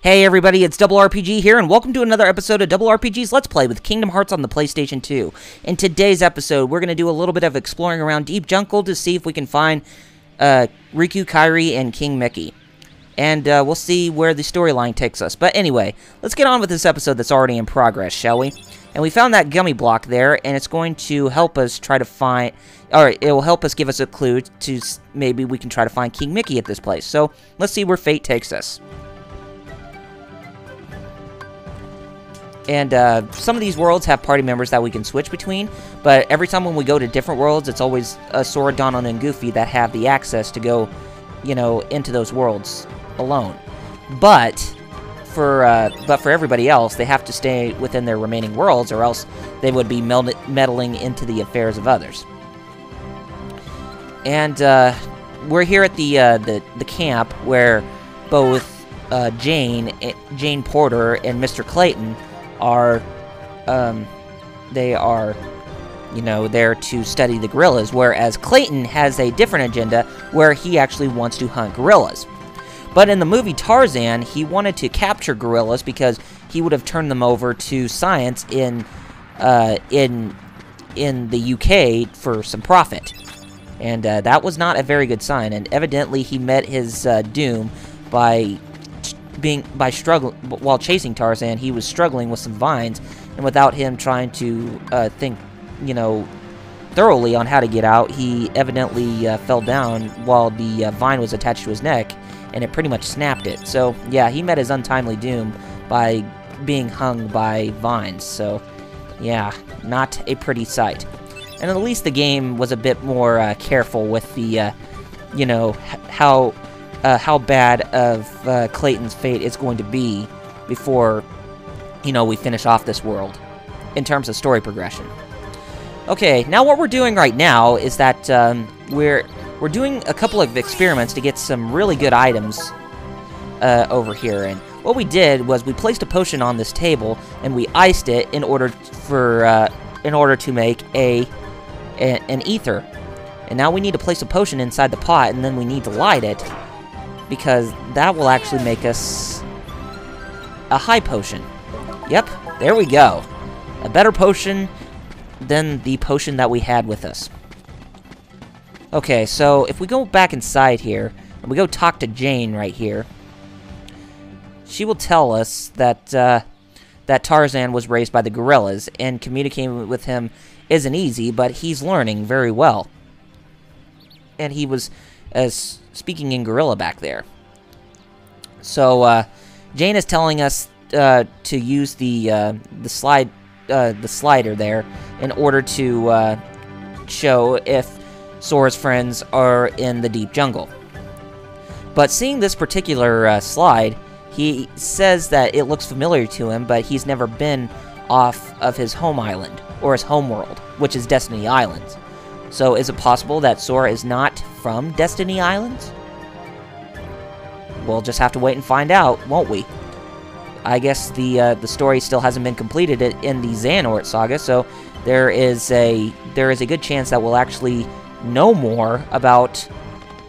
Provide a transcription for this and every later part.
Hey everybody, it's Double RPG here, and welcome to another episode of Double RPG's Let's Play with Kingdom Hearts on the PlayStation 2. In today's episode, we're going to do a little bit of exploring around Deep Jungle to see if we can find Riku, Kairi, and King Mickey. And we'll see where the storyline takes us. But anyway, let's get on with this episode that's already in progress, shall we? And we found that gummy block there, and it's going to help us try to find... Alright, it will help us give us a clue to maybe we can try to find King Mickey at this place. So, let's see where fate takes us. And some of these worlds have party members that we can switch between, but every time when we go to different worlds, it's always Sora, Donald, and Goofy that have the access to go, you know, into those worlds alone. But for everybody else, they have to stay within their remaining worlds, or else they would be meddling into the affairs of others. And we're here at the camp where both Jane Porter and Mr. Clayton are, they are, you know, there to study the gorillas, whereas Clayton has a different agenda where he actually wants to hunt gorillas. But in the movie Tarzan, he wanted to capture gorillas because he would have turned them over to science in the UK for some profit. And that was not a very good sign, and evidently he met his doom by struggling while chasing Tarzan. He was struggling with some vines, and without him trying to think, you know, thoroughly on how to get out, he evidently fell down while the vine was attached to his neck, and it pretty much snapped it. So yeah, he met his untimely doom by being hung by vines. So yeah, not a pretty sight. And at least the game was a bit more careful with the, you know, how bad of Clayton's fate is going to be before, you know, we finish off this world in terms of story progression. Okay, now what we're doing right now is that we're doing a couple of experiments to get some really good items over here. And what we did was we placed a potion on this table and we iced it in order to make an ether. And now we need to place a potion inside the pot, and then we need to light it, because that will actually make us a high potion. Yep, there we go. A better potion than the potion that we had with us. Okay, so if we go back inside here, and we go talk to Jane right here, she will tell us that, that Tarzan was raised by the gorillas, and communicating with him isn't easy, but he's learning very well. And he was speaking in gorilla back there. So Jane is telling us to use the slider there in order to show if Sora's friends are in the deep jungle. But seeing this particular slide, he says that it looks familiar to him, but he's never been off of his home island, or his home world, which is Destiny Islands. So is it possible that Sora is not from Destiny Islands? We'll just have to wait and find out, won't we? I guess the story still hasn't been completed in the Xehanort saga, so there is a good chance that we'll actually know more about,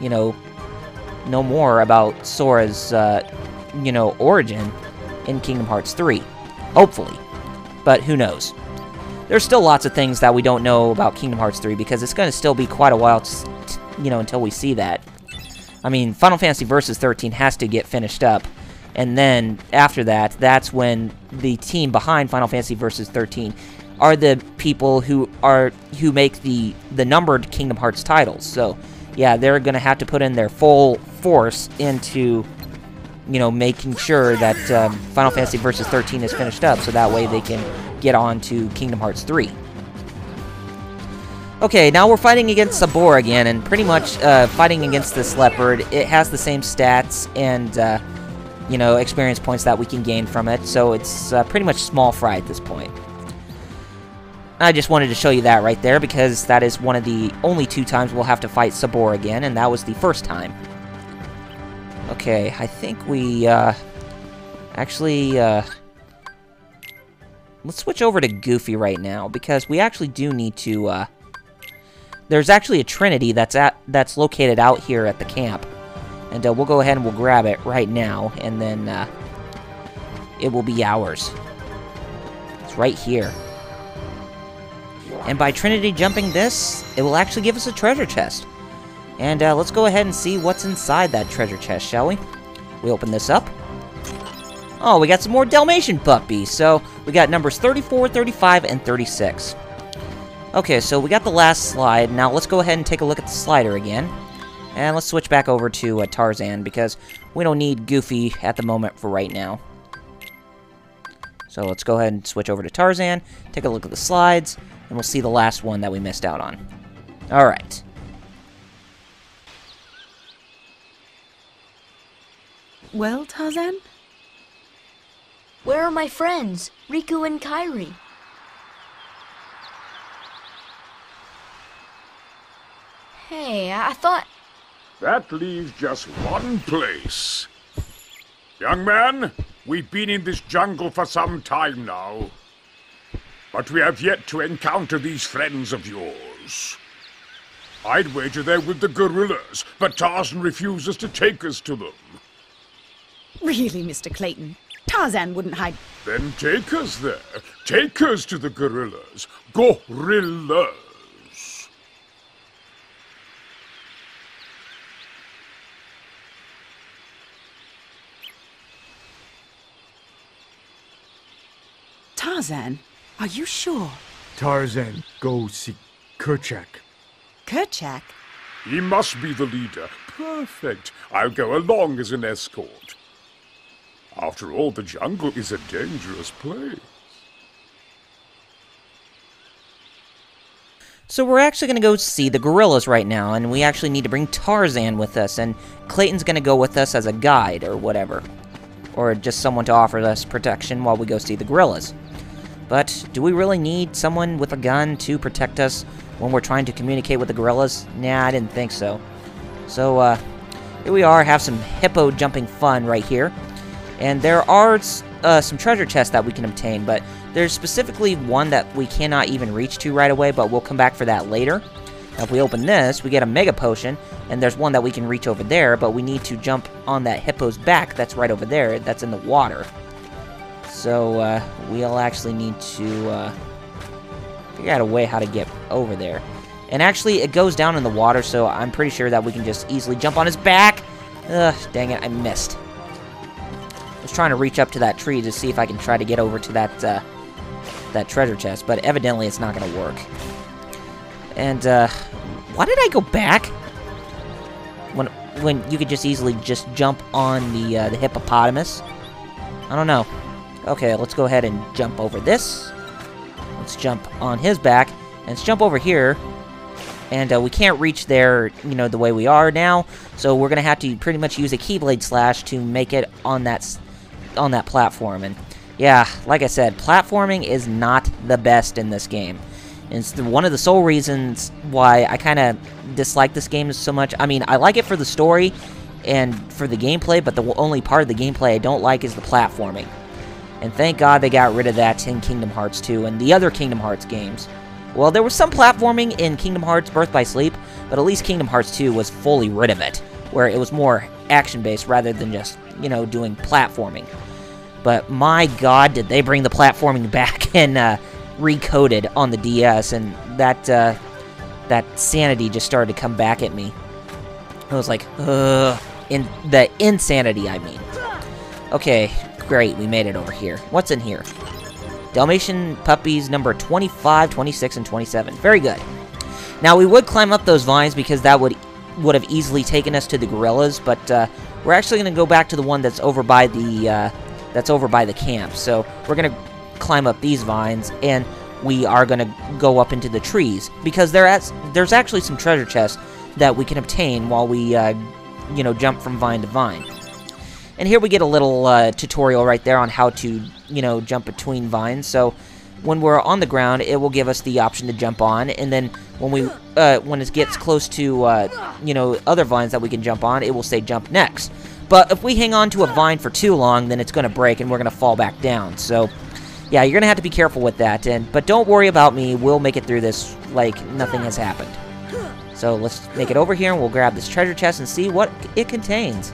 you know, Sora's you know, origin in Kingdom Hearts 3. Hopefully. But who knows? There's still lots of things that we don't know about Kingdom Hearts 3, because it's going to still be quite a while, you know, until we see that. I mean, Final Fantasy Versus 13 has to get finished up, and then after that, that's when the team behind Final Fantasy Versus 13 are the people who make the numbered Kingdom Hearts titles. So, yeah, they're going to have to put in their full force into, you know, making sure that Final Fantasy Versus 13 is finished up, so that way they can get on to Kingdom Hearts 3. Okay, now we're fighting against Sabor again, and pretty much fighting against this leopard. It has the same stats and, you know, experience points that we can gain from it, so it's pretty much small fry at this point. I just wanted to show you that right there, because that is one of the only 2 times we'll have to fight Sabor again, and that was the first time. Okay, I think we, actually, let's switch over to Goofy right now, because we actually do need to, there's actually a Trinity that's located out here at the camp. And we'll go ahead and we'll grab it right now, and then it will be ours. It's right here. And by Trinity jumping this, it will actually give us a treasure chest. And let's go ahead and see what's inside that treasure chest, shall we? We open this up. Oh, we got some more Dalmatian puppies. So, we got numbers 34, 35, and 36. Okay, so we got the last slide. Now, let's go ahead and take a look at the slider again. And let's switch back over to Tarzan, because we don't need Goofy at the moment for right now. So, let's go ahead and switch over to Tarzan, take a look at the slides, and we'll see the last one that we missed out on. Alright. Well, Tarzan? Where are my friends, Riku and Kairi? Hey, I thought... That leaves just one place. Young man, we've been in this jungle for some time now. But we have yet to encounter these friends of yours. I'd wager they're with the gorillas, but Tarzan refuses to take us to them. Really, Mr. Clayton? Tarzan wouldn't hide... Then take us there. Take us to the gorillas. Gorillas. Tarzan, are you sure? Tarzan, go see Kerchak. Kerchak? He must be the leader. Perfect. I'll go along as an escort. After all, the jungle is a dangerous place. So we're actually going to go see the gorillas right now, and we actually need to bring Tarzan with us, and Clayton's going to go with us as a guide or whatever. Or just someone to offer us protection while we go see the gorillas. But do we really need someone with a gun to protect us when we're trying to communicate with the gorillas? Nah, I didn't think so. So, here we are, have some hippo jumping fun right here. And there are some treasure chests that we can obtain, but there's specifically one that we cannot even reach to right away, but we'll come back for that later. Now, if we open this, we get a Mega Potion, and there's one that we can reach over there, but we need to jump on that hippo's back that's right over there, that's in the water. So, we'll actually need to figure out a way how to get over there. And actually, it goes down in the water, so I'm pretty sure that we can just easily jump on his back. Ugh, dang it, I missed. I was trying to reach up to that tree to see if I can try to get over to that, that treasure chest, but evidently it's not going to work. And, why did I go back? When you could just easily just jump on the hippopotamus? I don't know. Okay, let's go ahead and jump over this. Let's jump on his back, and let's jump over here. And we can't reach there, you know, the way we are now, so we're gonna have to pretty much use a Keyblade Slash to make it on that platform. And yeah, like I said, platforming is not the best in this game. And it's one of the sole reasons why I kind of dislike this game so much. I mean, I like it for the story and for the gameplay, but the only part of the gameplay I don't like is the platforming. And thank God they got rid of that in Kingdom Hearts 2 and the other Kingdom Hearts games. Well, there was some platforming in Kingdom Hearts Birth by Sleep, but at least Kingdom Hearts 2 was fully rid of it, where it was more action-based rather than just, you know, doing platforming. But my God, did they bring the platforming back and recoded on the DS, and that sanity just started to come back at me. I was like, ugh, the insanity, I mean. Okay, great, we made it over here. What's in here? Dalmatian puppies number 25, 26, and 27. Very good. Now, we would climb up those vines because that would have easily taken us to the gorillas, but we're actually going to go back to the one that's over by the camp. So we're going to climb up these vines, and we are going to go up into the trees because there's actually some treasure chests that we can obtain while we you know, jump from vine to vine. And here we get a little tutorial right there on how to, you know, jump between vines. So when we're on the ground, it will give us the option to jump on, and then when it gets close to you know, other vines that we can jump on, it will say jump next. But if we hang on to a vine for too long, then it's going to break and we're going to fall back down. So yeah, you're going to have to be careful with that. But don't worry about me. We'll make it through this like nothing has happened. So let's make it over here, and we'll grab this treasure chest and see what it contains.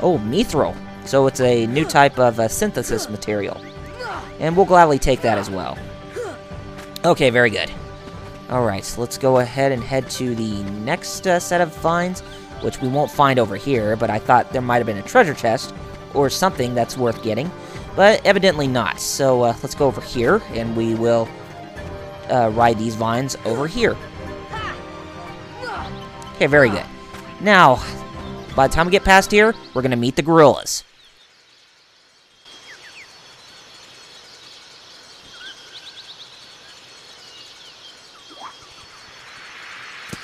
Oh, Mithril. So it's a new type of synthesis material. And we'll gladly take that as well. Okay, very good. Alright, so let's go ahead and head to the next set of finds, which we won't find over here, but I thought there might have been a treasure chest or something that's worth getting, but evidently not. So let's go over here, and we will ride these vines over here. Okay, very good. Now, by the time we get past here, we're going to meet the gorillas.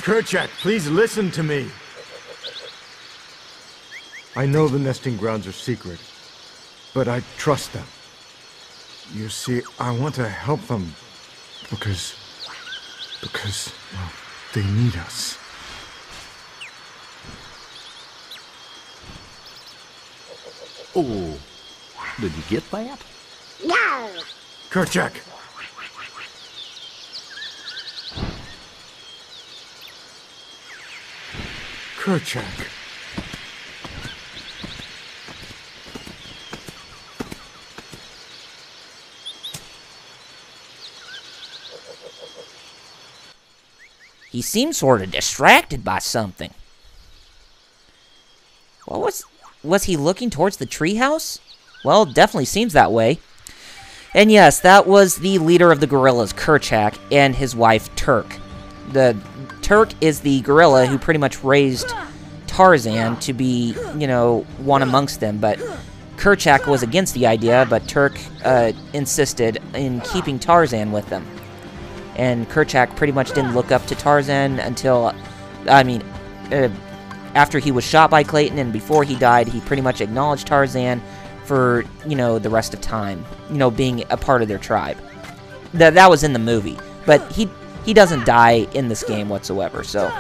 Kerchak, please listen to me. I know the nesting grounds are secret, but I trust them. You see, I want to help them because, well, they need us. Oh, did you get that? No! Kerchak! Kerchak. He seems sort of distracted by something. What was he looking towards the treehouse? Well, it definitely seems that way. And yes, that was the leader of the gorillas, Kerchak, and his wife, Turk. The Turk is the gorilla who pretty much raised Tarzan to be, you know, one amongst them, but Kerchak was against the idea, but Turk insisted in keeping Tarzan with them. And Kerchak pretty much didn't look up to Tarzan until, after he was shot by Clayton and before he died, he pretty much acknowledged Tarzan for, you know, the rest of time, you know, being a part of their tribe. That was in the movie, but he doesn't die in this game whatsoever, so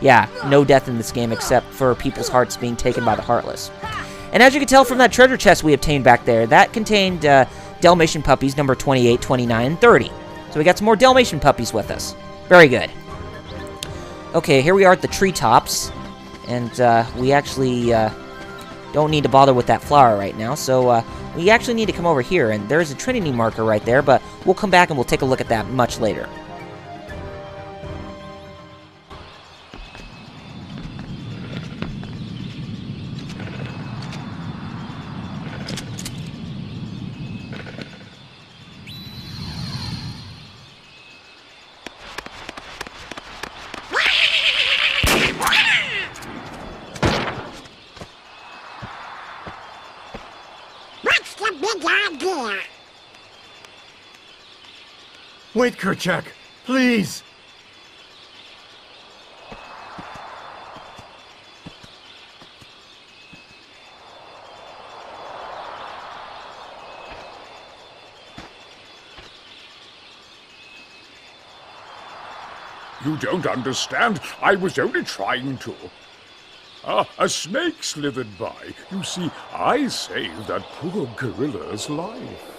yeah, no death in this game except for people's hearts being taken by the Heartless. And as you can tell from that treasure chest we obtained back there, that contained Dalmatian puppies number 28, 29, and 30. So we got some more Dalmatian puppies with us. Very good. Okay, here we are at the treetops, and we actually don't need to bother with that flower right now, so we actually need to come over here, and there's a Trinity marker right there, but we'll come back and we'll take a look at that much later. Wait, Kerchak, please! You don't understand. I was only trying to. A snake slithered by. You see, I saved that poor gorilla's life.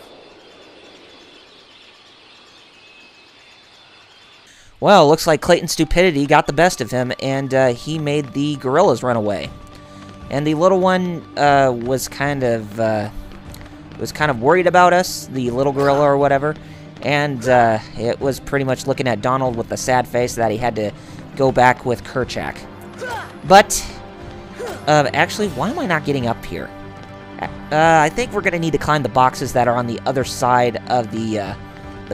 Well, looks like Clayton's stupidity got the best of him, and he made the gorillas run away. And the little one was kind of worried about us, the little gorilla or whatever. And it was pretty much looking at Donald with a sad face that he had to go back with Kerchak. But actually, why am I not getting up here? I think we're gonna need to climb the boxes that are on the other side of the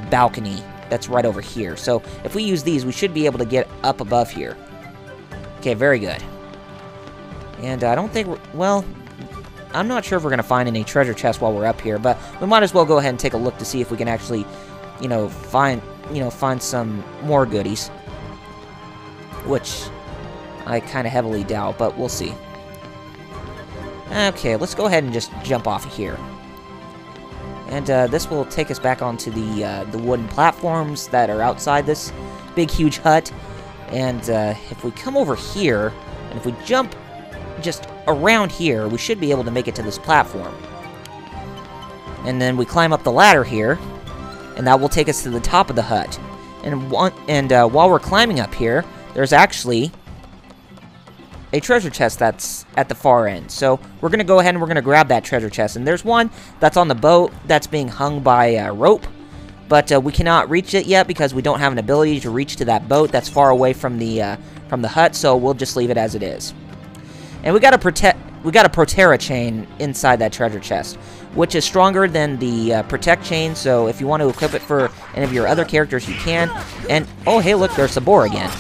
balcony. That's right over here. So if we use these, we should be able to get up above here. Okay, very good. And I don't think well, I'm not sure if we're going to find any treasure chests while we're up here, but we might as well go ahead and take a look to see if we can actually, find some more goodies. Which I kind of heavily doubt, but we'll see. Okay, let's go ahead and just jump off of here. And this will take us back onto the wooden platforms that are outside this big, huge hut. And if we come over here, and if we jump just around here, we should be able to make it to this platform. And then we climb up the ladder here, and that will take us to the top of the hut. And while we're climbing up here, there's actually a treasure chest that's at the far end. So we're going to go ahead and we're going to grab that treasure chest. And there's one that's on the boat that's being hung by rope. But we cannot reach it yet because we don't have an ability to reach to that boat that's far away from the hut. So we'll just leave it as it is. And we got a Protera chain inside that treasure chest, which is stronger than the Protect chain. So if you want to equip it for any of your other characters, you can. And oh, hey, look, there's Sabor again.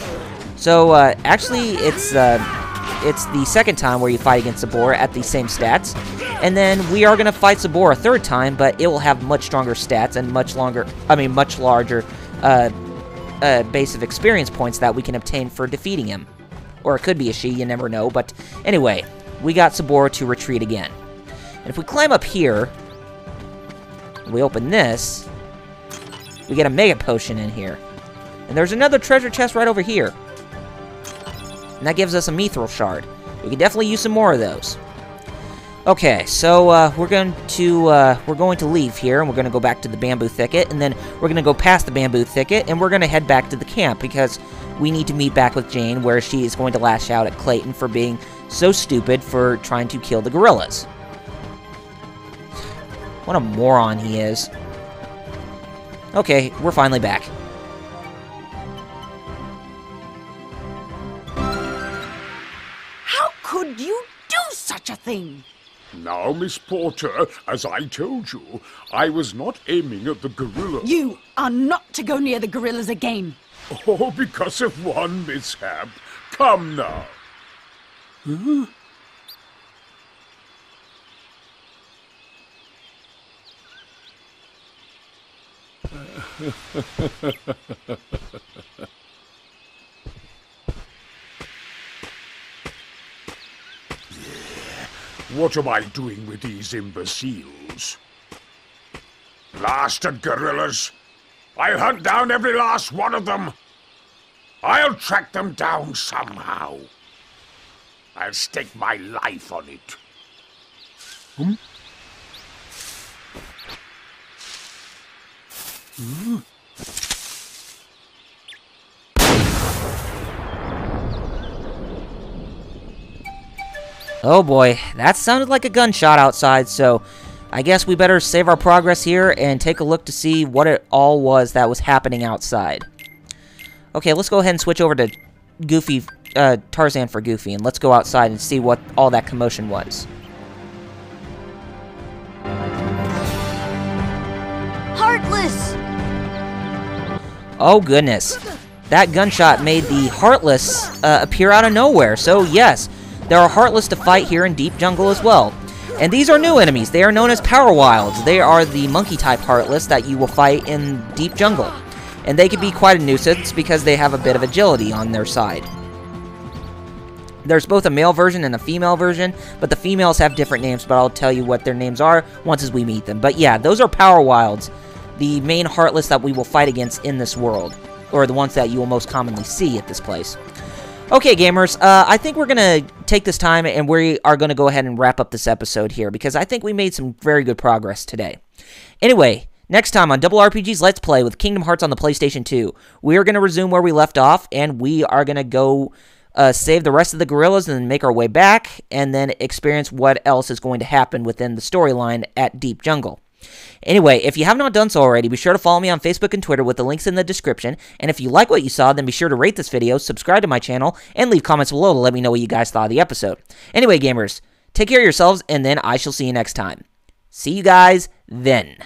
So actually, it's the second time where you fight against Sabor at the same stats. And then we are going to fight Sabor a third time, but it will have much stronger stats and much larger base of experience points that we can obtain for defeating him. Or it could be a she, you never know. But anyway, we got Sabor to retreat again. And if we climb up here, we open this, we get a Mega Potion in here. And there's another treasure chest right over here. And that gives us a Mithril Shard. We can definitely use some more of those. Okay, so we're going to leave here, and we're going to go back to the bamboo thicket, and then we're going to go past the bamboo thicket, and we're going to head back to the camp, because we need to meet back with Jane, where she is going to lash out at Clayton for being so stupid for trying to kill the gorillas. What a moron he is. Okay, we're finally back. How could you do such a thing? Now, Miss Porter, as I told you, I was not aiming at the gorilla. You are not to go near the gorillas again. Oh, because of one mishap. Come now. Huh? What am I doing with these imbeciles? Blasted gorillas! I'll hunt down every last one of them! I'll track them down somehow. I'll stake my life on it. Hmm? Hmm? Oh boy, that sounded like a gunshot outside, so I guess we better save our progress here and take a look to see what it all was that was happening outside. Okay, let's go ahead and switch over to Goofy, Tarzan for Goofy, and let's go outside and see what all that commotion was. Heartless! Oh goodness, that gunshot made the Heartless appear out of nowhere, so yes, there are Heartless to fight here in Deep Jungle as well. And these are new enemies. They are known as Power Wilds. They are the monkey-type Heartless that you will fight in Deep Jungle. And they can be quite a nuisance because they have a bit of agility on their side. There's both a male version and a female version, but the females have different names, but I'll tell you what their names are once as we meet them. But yeah, those are Power Wilds, the main Heartless that we will fight against in this world, or the ones that you will most commonly see at this place. Okay, gamers, I think we're going to take this time and we are going to go ahead and wrap up this episode here because I think we made some very good progress today. Anyway, next time on Double RPG's Let's Play with Kingdom Hearts on the PlayStation 2, we are going to resume where we left off and we are going to go save the rest of the gorillas and then make our way back and then experience what else is going to happen within the storyline at Deep Jungle. Anyway, if you have not done so already, be sure to follow me on Facebook and Twitter with the links in the description. And if you like what you saw, then be sure to rate this video, subscribe to my channel, and leave comments below to let me know what you guys thought of the episode. Anyway, gamers, take care of yourselves, and then I shall see you next time. See you guys then.